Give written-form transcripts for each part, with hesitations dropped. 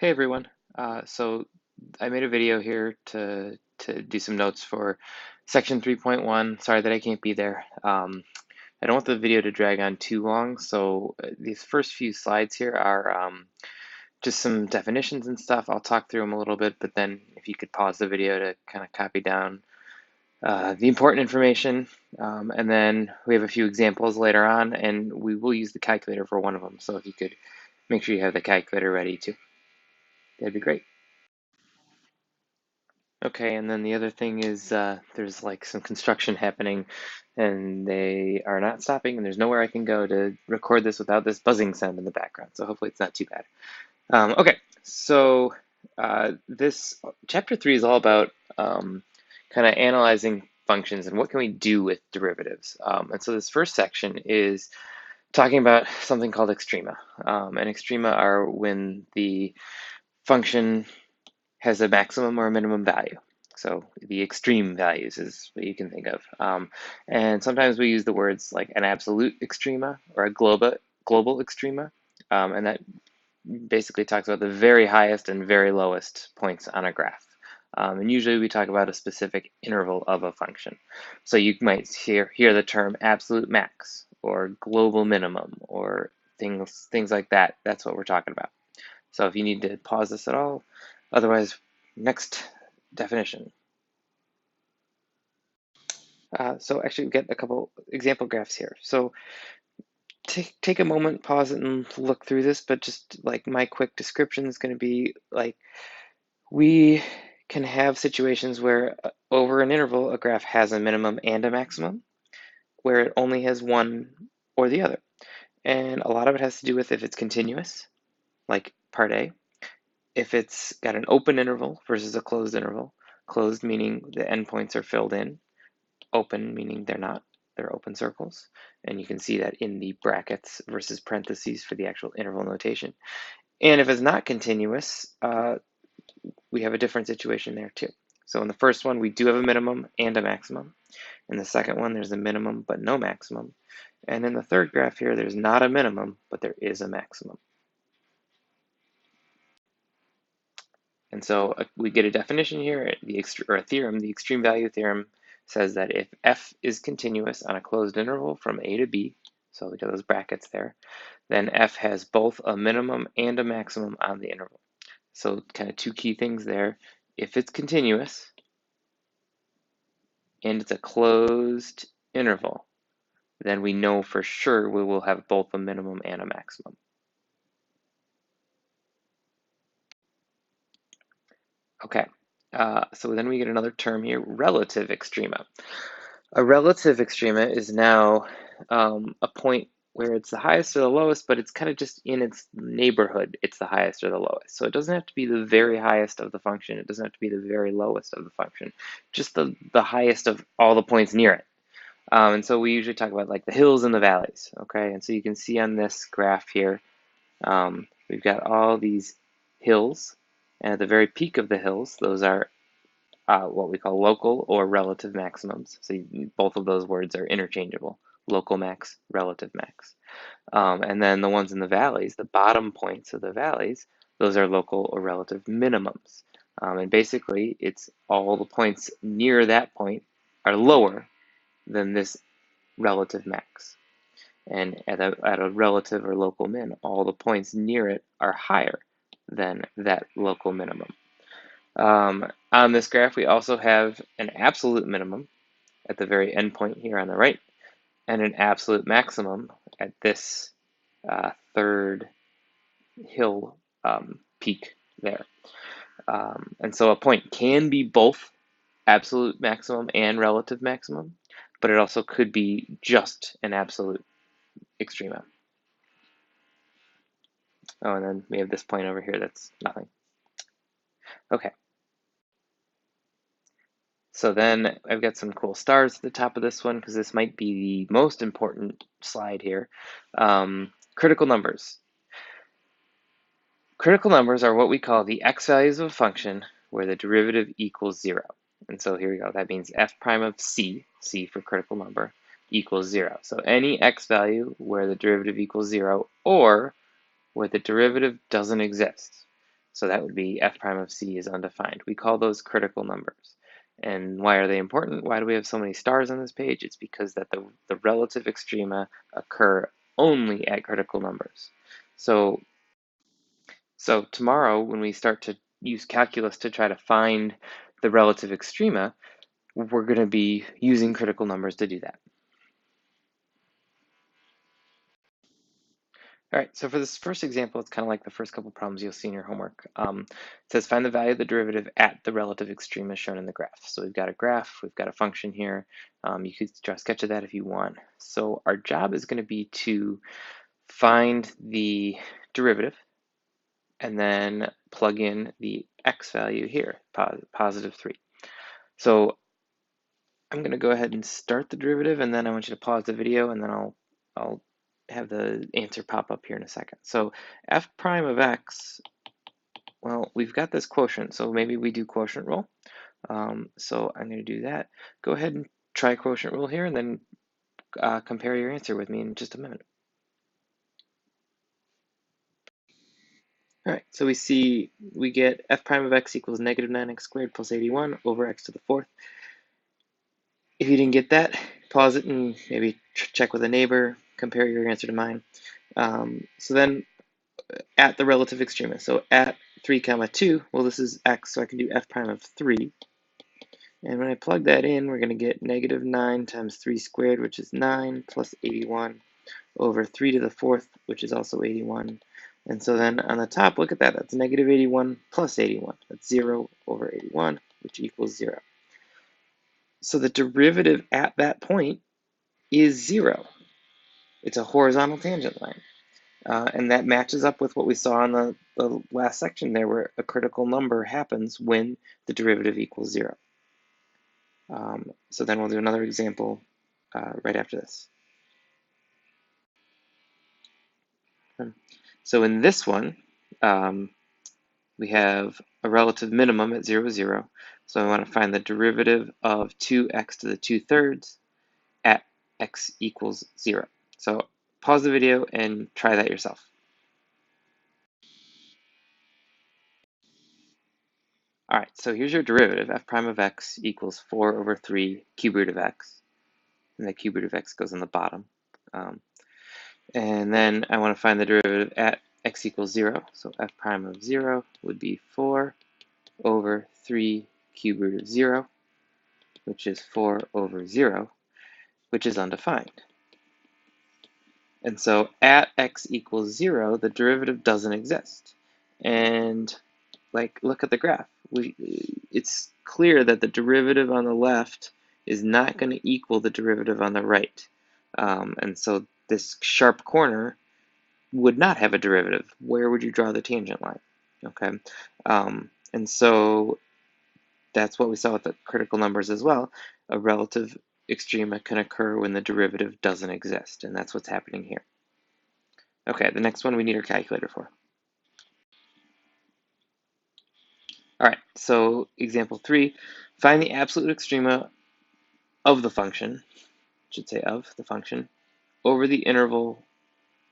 Hey everyone. So I made a video here to do some notes for section 3.1. Sorry that I can't be there. I don't want the video to drag on too long, so these first few slides here are just some definitions and stuff. I'll talk through them a little bit, but then if you could pause the video to kind of copy down the important information. And then we have a few examples later on, and we will use the calculator for one of them. So if you could make sure you have the calculator ready too, that'd be great. Okay, and then the other thing is there's like some construction happening and they are not stopping, and there's nowhere I can go to record this without this buzzing sound in the background. So hopefully it's not too bad. Okay, so this chapter 3 is all about kind of analyzing functions and what can we do with derivatives. And so this first section is talking about something called extrema. And extrema are when the function has a maximum or a minimum value. So the extreme values is what you can think of. And sometimes we use the words like an absolute extrema or a global extrema. And that basically talks about the very highest and very lowest points on a graph. And usually we talk about a specific interval of a function. So you might hear the term absolute max or global minimum or things like that. That's what we're talking about. So if you need to pause this at all, otherwise, next definition. So actually, we get a couple example graphs here. So take a moment, pause it, and look through this. But just like my quick description is going to be like we can have situations where over an interval, a graph has a minimum and a maximum, where it only has one or the other. And a lot of it has to do with if it's continuous, like part A, if it's got an open interval versus a closed interval. Closed meaning the endpoints are filled in, open meaning they're not, they're open circles. And you can see that in the brackets versus parentheses for the actual interval notation. And if it's not continuous, we have a different situation there too. So in the first one, we do have a minimum and a maximum. In the second one, there's a minimum but no maximum. And in the third graph here, there's not a minimum, but there is a maximum. And so we get a definition here, or a theorem. The extreme value theorem says that if f is continuous on a closed interval from a to b, so we got those brackets there, then f has both a minimum and a maximum on the interval. So kind of two key things there. If it's continuous and it's a closed interval, then we know for sure we will have both a minimum and a maximum. Okay, so then we get another term here, relative extrema. A relative extrema is now a point where it's the highest or the lowest, but it's kind of just in its neighborhood, it's the highest or the lowest. So it doesn't have to be the very highest of the function. It doesn't have to be the very lowest of the function, just the highest of all the points near it. And so we usually talk about like the hills and the valleys, okay? And so you can see on this graph here, we've got all these hills, and at the very peak of the hills, those are what we call local or relative maximums. So both of those words are interchangeable, local max, relative max. And then the ones in the valleys, the bottom points of the valleys, those are local or relative minimums. And basically, it's all the points near that point are lower than this relative max. And at a relative or local min, all the points near it are higher than that local minimum. On this graph, we also have an absolute minimum at the very end point here on the right, and an absolute maximum at this third hill peak there. And so a point can be both absolute maximum and relative maximum, but it also could be just an absolute extrema. Oh, and then we have this point over here that's nothing. Okay. So then I've got some cool stars at the top of this one because this might be the most important slide here. Critical numbers. Critical numbers are what we call the x values of a function where the derivative equals 0. And so here we go. That means f prime of c, c for critical number, equals 0. So any x value where the derivative equals 0 or where the derivative doesn't exist. So that would be f prime of c is undefined. We call those critical numbers. And why are they important? Why do we have so many stars on this page? It's because that the relative extrema occur only at critical numbers. So tomorrow, when we start to use calculus to try to find the relative extrema, we're going to be using critical numbers to do that. All right, so for this first example, it's kind of like the first couple problems you'll see in your homework. It says find the value of the derivative at the relative extrema shown in the graph. So we've got a graph, we've got a function here. You could draw a sketch of that if you want. So our job is going to be to find the derivative and then plug in the x value here, positive 3. So I'm going to go ahead and start the derivative, and then I want you to pause the video, and then I'll have the answer pop up here in a second. So f prime of x, well, we've got this quotient, so maybe we do quotient rule. So I'm going to do that. Go ahead and try quotient rule here, and then compare your answer with me in just a minute. All right, so we get f prime of x equals negative 9x squared plus 81 over x to the fourth. If you didn't get that, pause it and maybe check with a neighbor, compare your answer to mine. So then at the relative extrema, so at 3 comma 2, well, this is x, so I can do f prime of 3. And when I plug that in, we're going to get negative 9 times 3 squared, which is 9, plus 81, over 3 to the fourth, which is also 81. And so then on the top, look at that, that's negative 81 plus 81. That's 0 over 81, which equals 0. So the derivative at that point is 0. It's a horizontal tangent line. And that matches up with what we saw in the last section there, where a critical number happens when the derivative equals 0. So then we'll do another example right after this. So in this one, we have a relative minimum at 0, 0. So I want to find the derivative of 2x to the 2/3 at x equals 0. So pause the video and try that yourself. All right, so here's your derivative. F prime of x equals 4 over 3 cube root of x. And the cube root of x goes on the bottom. And then I want to find the derivative at x equals 0. So f prime of 0 would be 4 over 3 cube root of 0, which is 4 over 0, which is undefined. And so at x equals 0, the derivative doesn't exist. And like, look at the graph. It's clear that the derivative on the left is not going to equal the derivative on the right. And so this sharp corner would not have a derivative. Where would you draw the tangent line? Okay, and so that's what we saw with the critical numbers as well. A relative extrema can occur when the derivative doesn't exist, and that's what's happening here. Okay, the next one we need our calculator for. All right, so example 3, find the absolute extrema of the function, should say of the function, over the interval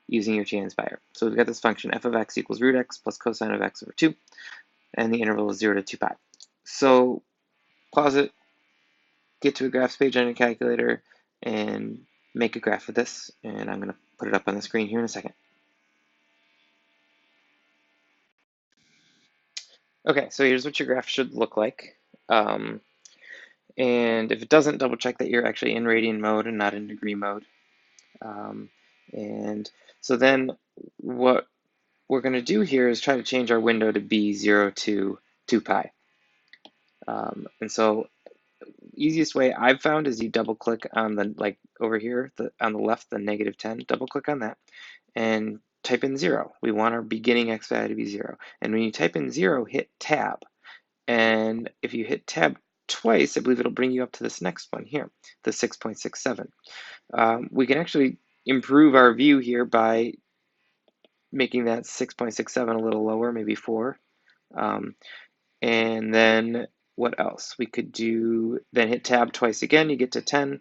using your t-inspire. So we've got this function f of x equals root x plus cosine of x over 2, and the interval is 0 to 2 pi. So pause it, get to a graphs page on your calculator, and make a graph of this, and I'm going to put it up on the screen here in a second. Okay, so here's what your graph should look like. And if it doesn't, double check that you're actually in radian mode and not in degree mode. And so then what we're going to do here is try to change our window to be 0 to 2 pi. And so easiest way I've found is you double click on the, like over here, on the left, the negative 10, double click on that and type in 0. We want our beginning x value to be 0. And when you type in 0, hit tab. And if you hit tab twice, I believe it'll bring you up to this next one here, the 6.67. We can actually improve our view here by making that 6.67 a little lower, maybe 4. And then what else? We could do, then hit tab twice again, you get to 10,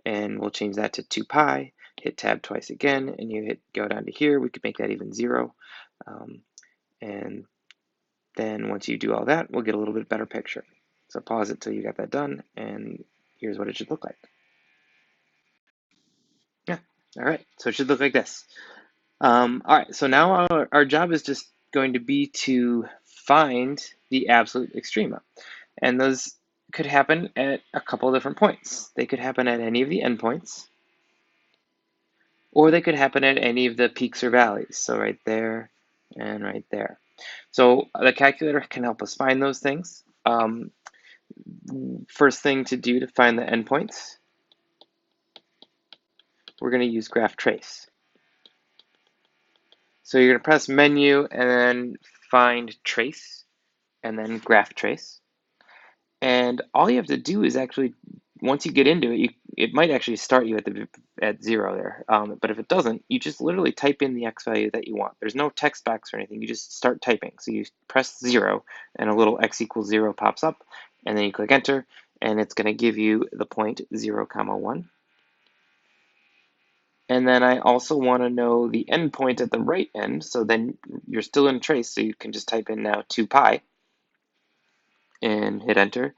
and we'll change that to 2 pi. Hit tab twice again, and you go down to here. We could make that even 0. And Then once you do all that, we'll get a little bit better picture. So pause it till you got that done, and here's what it should look like. Yeah, all right, so it should look like this. All right, so now our job is just going to be to find the absolute extrema. And those could happen at a couple of different points. They could happen at any of the endpoints, or they could happen at any of the peaks or valleys. So right there and right there. So the calculator can help us find those things. First thing to do to find the endpoints, we're going to use graph trace. So you're going to press menu and then find trace and then graph trace. And all you have to do is actually, once you get into it, it might actually start you at 0 there. But if it doesn't, you just literally type in the x value that you want. There's no text box or anything. You just start typing. So you press 0, and a little x equals 0 pops up, and then you click enter, and it's going to give you the point 0, 1. And then I also want to know the endpoint at the right end. So then you're still in trace, so you can just type in now 2 pi and hit enter,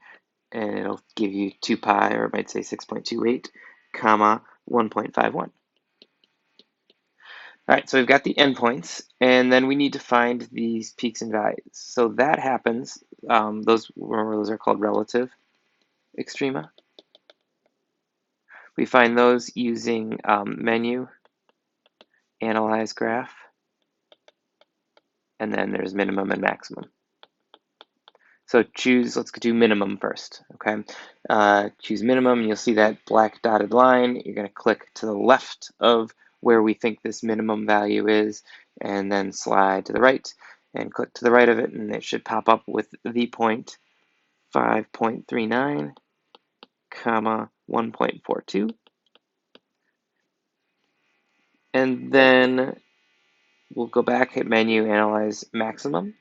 and it'll give you 2 pi, or it might say 6.28, comma 1.51. All right, so we've got the endpoints, and then we need to find these peaks and valleys. So that happens, remember those are called relative extrema. We find those using menu, analyze graph, and then there's minimum and maximum. So let's do minimum first, okay? Choose minimum, and you'll see that black dotted line. You're gonna click to the left of where we think this minimum value is, and then slide to the right, and click to the right of it, and it should pop up with the point 5.39, comma 1.42. And then we'll go back, hit menu, analyze maximum,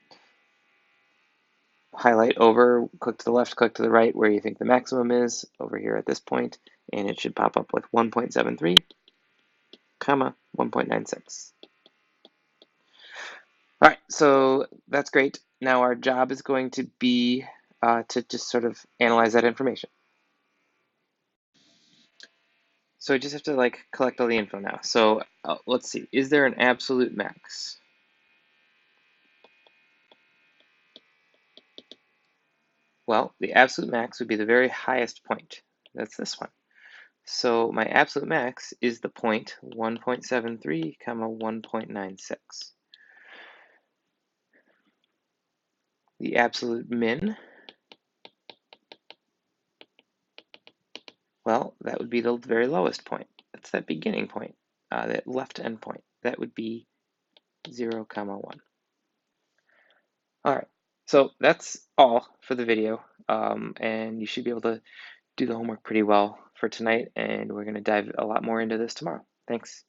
highlight over, click to the left, click to the right where you think the maximum is over here at this point, and it should pop up with 1.73, comma 1.96. All right, so that's great. Now our job is going to be to just sort of analyze that information. So I just have to like collect all the info now. So let's see, is there an absolute max? Well, the absolute max would be the very highest point. That's this one. So my absolute max is the point 1.73, comma 1.96. The absolute min, well, that would be the very lowest point. That's that beginning point, that left end point. That would be 0, comma 1. All right, so that's all for the video, and you should be able to do the homework pretty well for tonight, and we're going to dive a lot more into this tomorrow. Thanks.